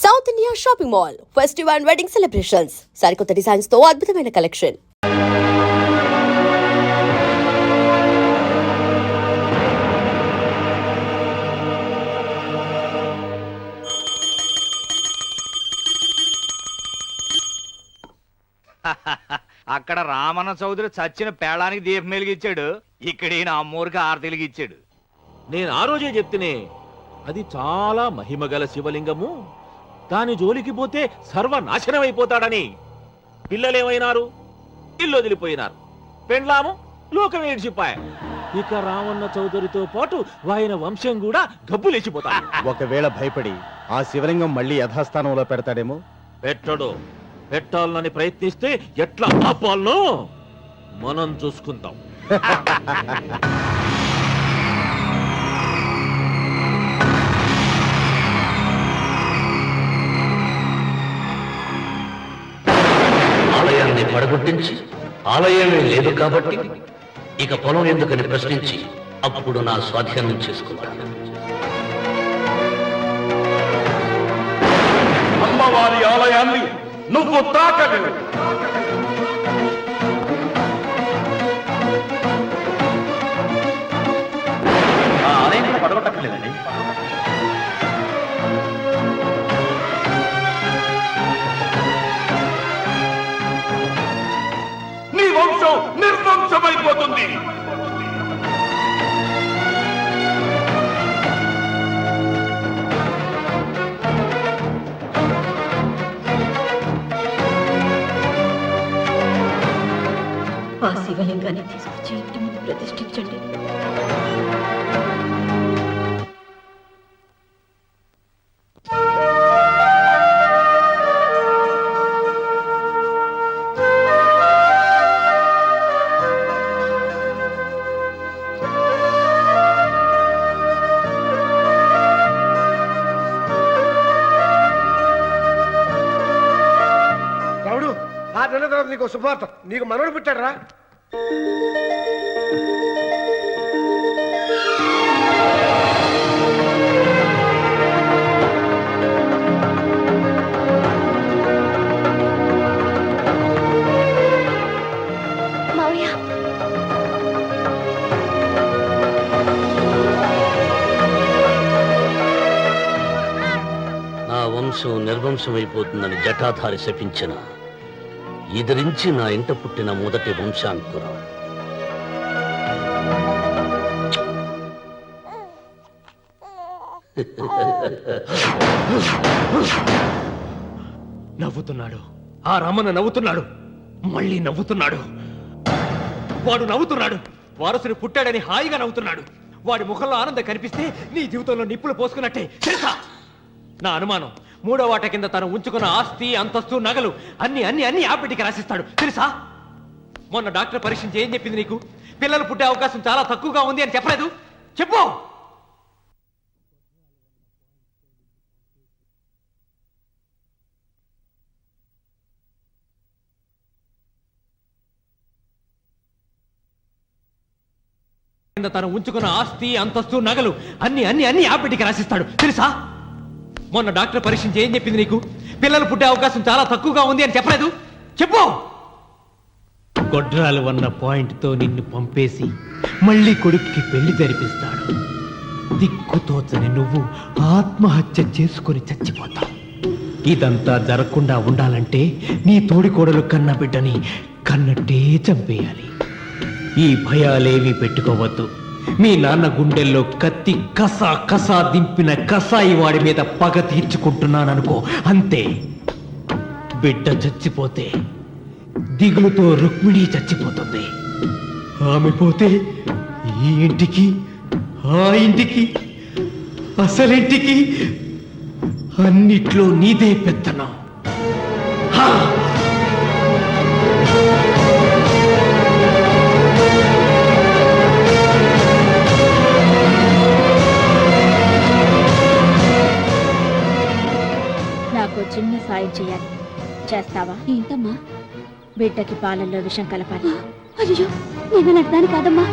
South India shopping mall festival and wedding celebrations సరికొత్త designs తో అద్భుతమైన కలెక్షన్. అక్కడ రామన్న చౌదరి చచ్చిన పేళానికి దీపం వెలిగించాడు, ఇక్కడ ఈయన అమ్మూరికి ఆరతి వెలిగించాడు. నేను ఆ రోజే చెప్తేనే అది చాలా మహిమగల శివలింగము, దాని జోలికి పోతే సర్వనాశనం అయిపోతాడని. పిల్లలేమైనారు, ఇల్లు వదిలిపోయినారు, పెండ్లాము లోకం ఏడ్చిపాయ. ఇక రామన్న చౌదరితో పాటు ఆయన వంశం కూడా గబ్బులేచిపోతాడు. ఒకవేళ భయపడి ఆ శివలింగం మళ్ళీ యథాస్థానంలో పెడతాడేమో. పెట్టడు. పెట్టాలని ప్రయత్నిస్తే ఎట్లా ఆపాలనో మనం చూసుకుంటాం. ఆలయాన్ని పడగొట్టించి ఆలయమే లేదు కాబట్టి ఇక పొలం ఎందుకని ప్రశ్నించి అప్పుడు నా స్వాధీనం చేసుకుంటాను. అమ్మవారి ఆలయాన్ని నువ్వు తాకలేవు. ఆ ఆలయాన్ని పడగొట్టలేదండి. నీ వంశం నిర్వంశమైపోతుంది. ఆ శివలింగాన్ని తీసుకొచ్చి ఇంటి ముందు ప్రతిష్ఠించండి. రావుడు, 6 నెలల తర్వాత నీకు శుభవార్త. నీకు మనవడు పుట్టాడురా. మావయ్య, నా వంశం నిర్వంశమైపోతుందని జటాధారి శపించిన ఎదిరించి నా ఇంట పుట్టిన మొదటి వంశాంకురం. నవ్వుతున్నాడు. ఆ రమణ నవ్వుతున్నాడు, మళ్ళీ నవ్వుతున్నాడు. వాడు నవ్వుతున్నాడు. వారసుడు పుట్టాడని హాయిగా నవ్వుతున్నాడు. వాడి ముఖంలో ఆనందం కనిపిస్తే నీ జీవితంలో నిప్పులు పోసుకున్నట్టే తెలుసా. నా అనుమానం, 3వ వాట కింద తను ఉంచుకున్న ఆస్తి, అంతస్తు, నగలు అన్ని అన్ని అన్ని ఆ బిడ్డకి రాసిస్తాడు తెలుసా. మొన్న డాక్టర్ పరీక్షించి ఏం చెప్పింది నీకు? పిల్లలు పుట్టే అవకాశం చాలా తక్కువగా ఉంది అని చెప్పలేదు? చెప్పు. తను ఉంచుకున్న ఆస్తి, అంతస్తు, నగలు అన్ని అన్ని అన్ని ఆ బిడ్డకి రాసిస్తాడు తెలుసా. మొన్న డాక్టర్ పరీక్షించి ఏం చెప్పింది నీకు? పిల్లలు పుట్టే అవకాశం చాలా తక్కువగా ఉంది అని చెప్పలేదు? చెప్పు. గొడ్రాలు అన్న పాయింట్తో నిన్ను పంపేసి మళ్ళీ కొడుక్కి పెళ్లి జరిపిస్తాడు. దిక్కుతోచని నువ్వు ఆత్మహత్య చేసుకుని చచ్చిపోతావు. ఇదంతా జరగకుండా ఉండాలంటే నీ తోడికోడలు కన్న బిడ్డని కన్నట్టే చంపేయాలి. ఈ భయాలేవి పెట్టుకోవద్దు. మీ నాన్న గుండెల్లో కత్తి కసా కసా దింపిన కసాయి వాడి మీద పగ తీర్చుకుంటున్నాననుకో, అంతే. బిడ్డ చచ్చిపోతే దిగులుతో రుక్మిణి చచ్చిపోతుంది. ఆమె పోతే ఈ ఇంటికి, ఆ ఇంటికి, అసలింటికి అన్నిట్లో నీదే పెత్తనం. నాకు చిన్న సాయం చేయాలి. చేస్తావా? ఏంటమ్మా? బిడ్డకి పాలల్లో విషం కలపాలి. అయ్యో, నేను నడ్డాను కాదమ్మా.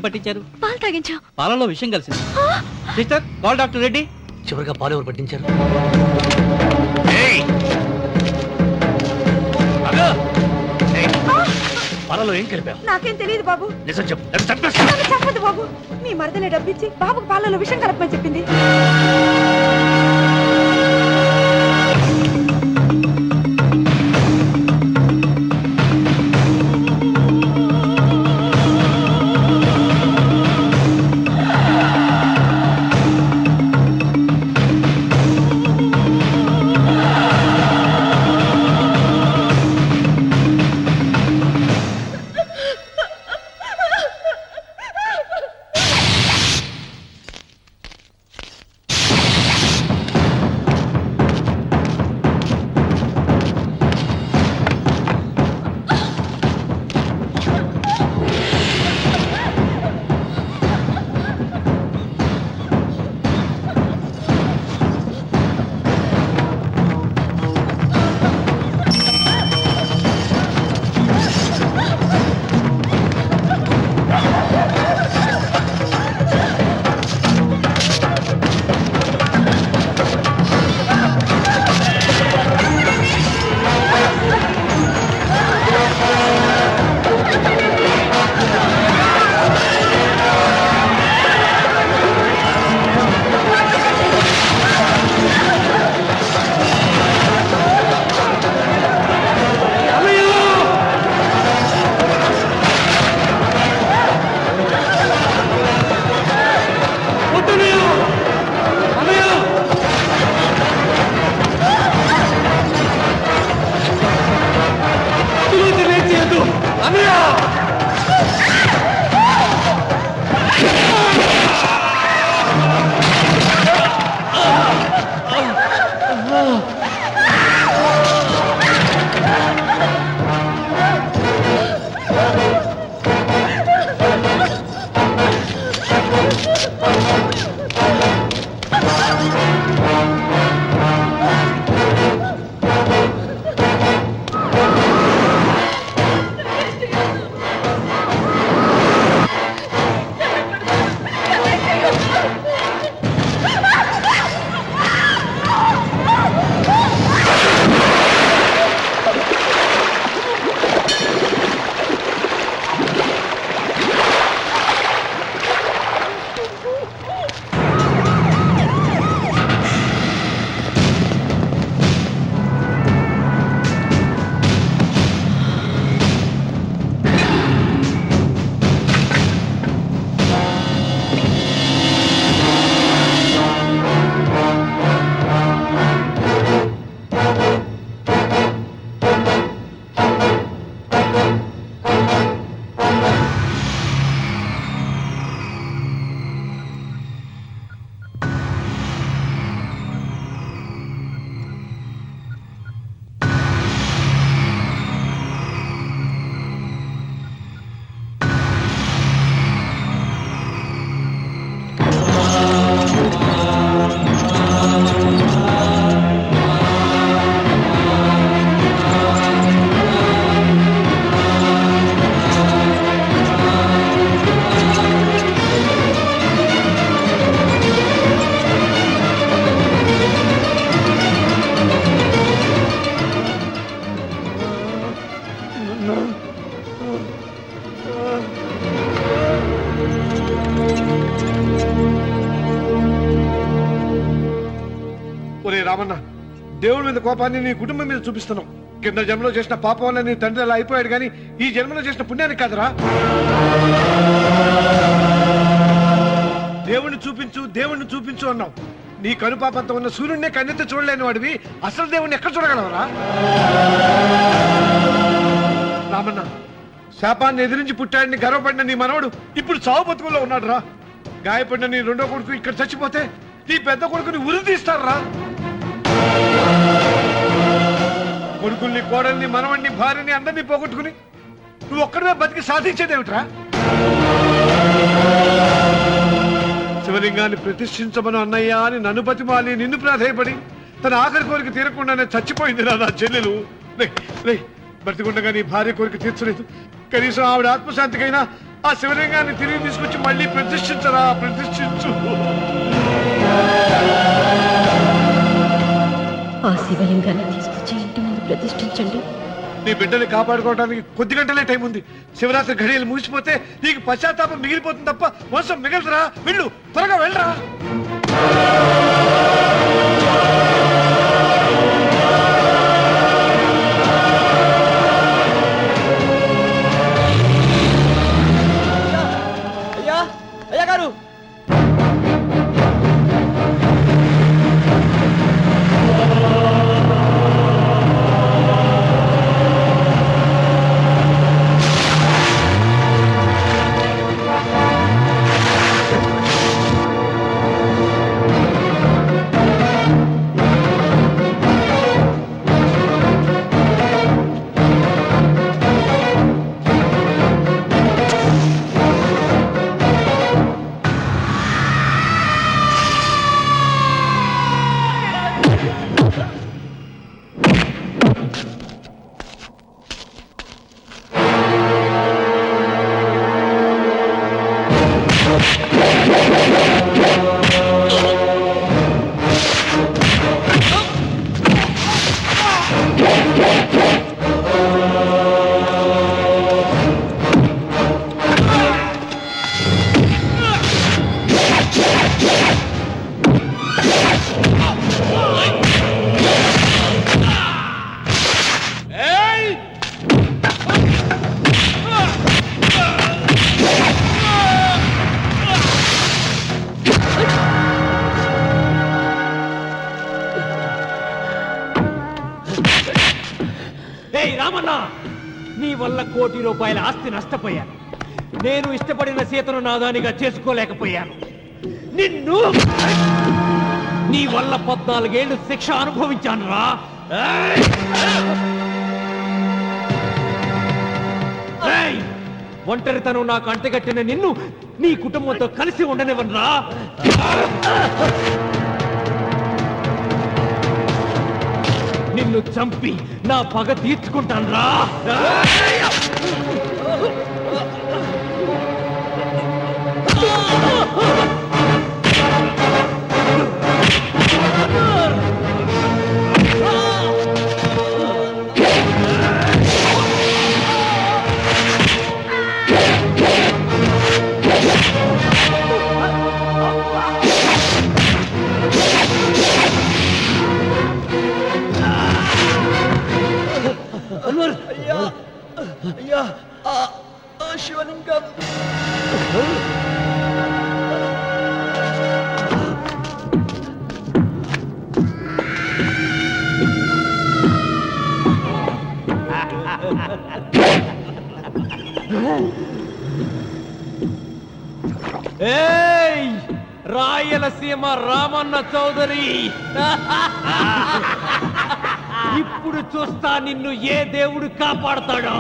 ఏం పట్టించారు? పాలు తాగించా. పాలలో విషయం కలిసింది. Sister, call doctor Reddy. చివరిగా పాలు ఎవరు పట్టించారు? పాలలో ఏం కలిపావు? నాకేం తెలియదు బాబు. నిజం చెప్పు, లేకపోతే చంపేస్తా. నన్ను చెప్పదు బాబు. మీ మరదలే డబ్బిచ్చి బాబుకు పాలలో విషం కలపమని చెప్పింది. రామన్న, దేవుడి మీద కోపాన్ని నీ కుటుంబం మీద చూపిస్తున్నావు. కింద జన్మలో చేసిన పాపం వల్ల నీ తండ్రి అలా అయిపోయాడు, కానీ ఈ జన్మలో చేసిన పుణ్యానికి కాదురా. దేవుణ్ణి చూపించు, దేవుణ్ణి చూపించు అన్నావు. నీ కనుపాపంతో ఉన్న సూర్యుడినే కన్నెత్తి చూడలేని వాడివి అసలు దేవుణ్ణి ఎక్కడ చూడగలవరా? రామన్న, శాపాన్ని ఎదిరించి పుట్టాడని గర్వపడిన నీ మనవడు ఇప్పుడు చావు బతుకుల్లో ఉన్నాడు రా. గాయపడిన నీ రెండో కొడుకు ఇక్కడ చచ్చిపోతే నీ పెద్ద కొడుకుని ఉరి తీస్తారా? కొడుకుల్ని, కోడల్ని, మనవణ్ణి, భార్యని అందరినీ పోగొట్టుకుని నువ్వు ఒక్కడమే బతికి సాధించేదేమిట్రా? శివలింగాన్ని ప్రతిష్ఠించమను అన్నయ్య అని నన్ను బతిమాలి నిన్ను ప్రాధేయపడి తన ఆఖరి కోరిక తీరకుండానే చచ్చిపోయింది నా చెల్లెలు. బ్రతికుండగా నీ భార్య కోరిక తీర్చలేదు. కనీసం ఆవిడ ఆత్మశాంతికైనా ఆ శివలింగాన్ని తిరిగి తీసుకొచ్చి మళ్ళీ ప్రతిష్ఠించరా, ప్రతిష్ఠించు. ఆ శివలింగాన్ని తీసుకొచ్చి ఇంటి ముందు ప్రతిష్ఠించండి. నీ బిడ్డని కాపాడుకోవడానికి కొద్ది గంటలే టైం ఉంది. శివరాత్రి ఘడియలు ముగిసిపోతే నీకు పశ్చాత్తాపం మిగిలిపోతుంది తప్ప వంశం మిగలదురా. వెళ్ళు, త్వరగా వెళ్ళరా. అయ్యా అయ్యా గారు, రామన్న, నీ వల్ల ₹1 కోటి ఆస్తి నష్టపోయాను. నేను ఇష్టపడిన సీతను నాదానిగా చేసుకోలేకపోయాను. నిన్ను నీ వల్ల 14 ఏళ్ళు శిక్ష అనుభవించాను రా. ఒంటరితనం నాకు అంటగట్టిన నిన్ను నీ కుటుంబంతో కలిసి ఉండనివ్వనురా. నిన్ను చంపి నా పగ తీర్చుకుంటాను రా. అయ్యా, శివలింగం. ఏయ్, రాయలసీమ రామన్న చౌదరి, ఇప్పుడు చూస్తా నిన్ను ఏ దేవుడు కాపాడతాడో.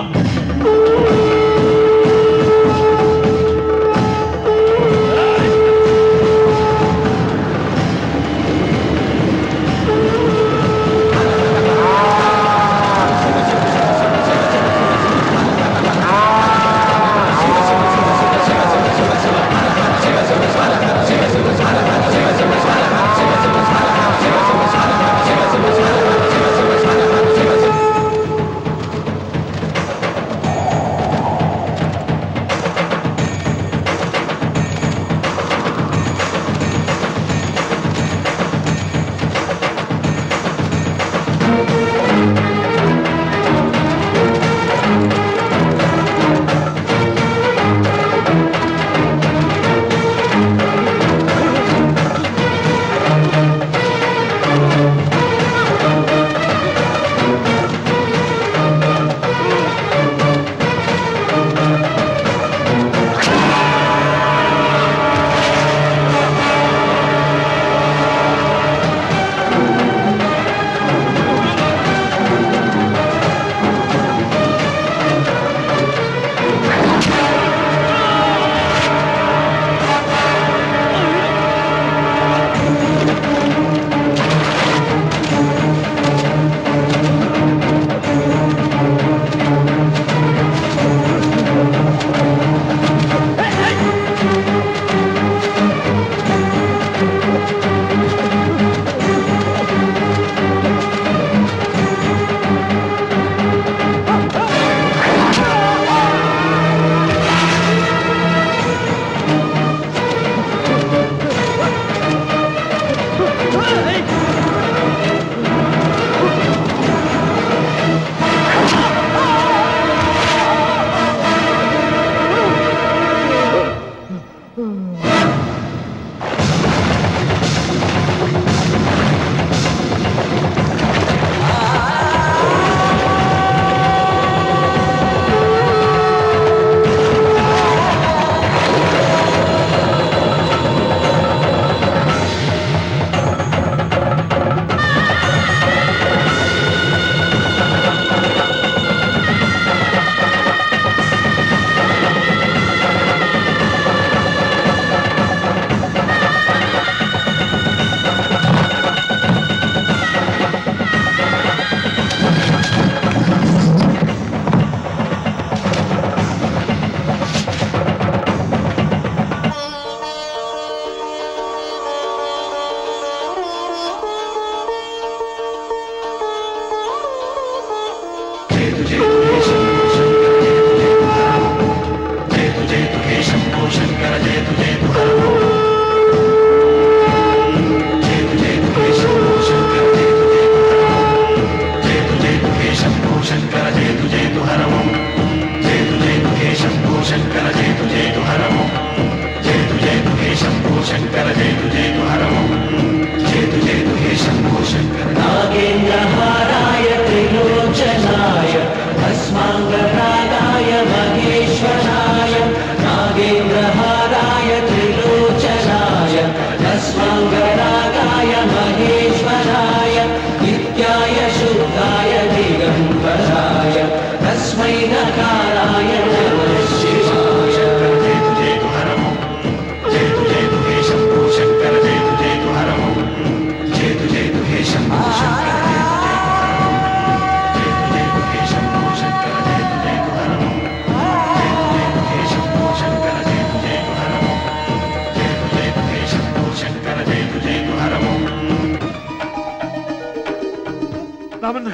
రామన్న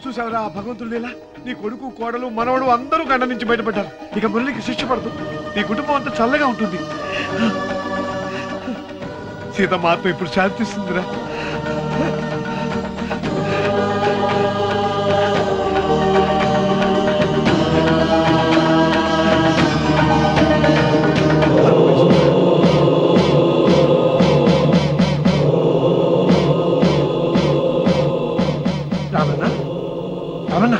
చూసావరా ఆ భగవంతుడు లీలా నీ కొడుకు కోడలు మనవడు అందరూ గండ నుంచి బయటపడ్డారు ఇక మురళికి శిక్ష పడదు నీ కుటుంబం అంతా చల్లగా ఉంటుంది సీతమ్మ ఆత్మ ఇప్పుడు శాంతిస్తుందిరా రామన్న రామన్న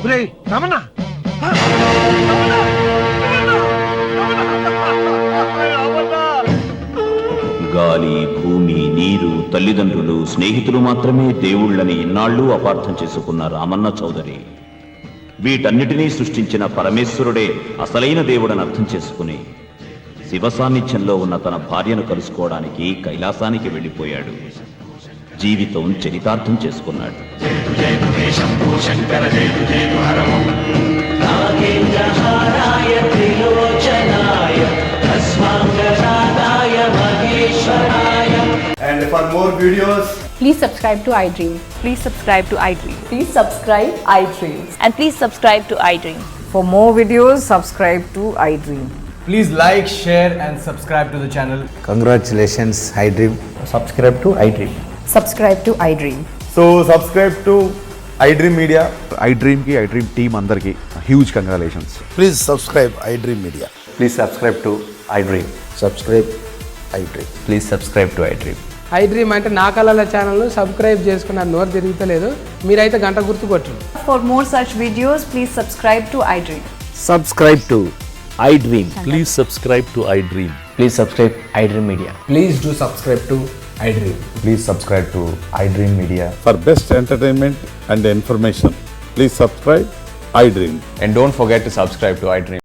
ఒరేయ్ రామన్న ఆ! రామన్న! రామన్న! గాలి భూమి నీరు తల్లిదండ్రులు స్నేహితులు మాత్రమే దేవుళ్ళని ఇన్నాళ్ళు అపార్థం చేసుకున్న రామన్న చౌదరి వీటన్నిటినీ సృష్టించిన పరమేశ్వరుడే అసలైన దేవుడని అర్థం చేసుకుని శివ సాన్నిధ్యంలో ఉన్న తన భార్యను కలుసుకోవడానికి కైలాసానికి వెళ్ళిపోయాడు జీవితం చరితార్థం చేసుకున్నాడు And for more videos, Please subscribe to iDream. Please subscribe to iDream. Please subscribe iDream. And please subscribe to iDream. For more videos, subscribe to iDream. Please like, share and subscribe to the channel. congratulations, iDream. Subscribe to iDream. Subscribe to iDream. So subscribe to iDream Media. iDream ki iDream team andarki huge congratulations. Please subscribe iDream Media. Please subscribe to iDream. Subscribe iDream. Please subscribe to iDream. iDream అంటే నా కళల channel subscribe చేసుకున్న నోరు తిరుగుతలేదు మీరైతే గంట గుర్తు కొట్టండి. For more such videos, please subscribe to iDream. Subscribe to iDream. Please subscribe to iDream. Please subscribe iDream Media. Please do subscribe to iDream. Please subscribe to iDream Media. For best entertainment and information, please subscribe iDream. And don't forget to subscribe to iDream.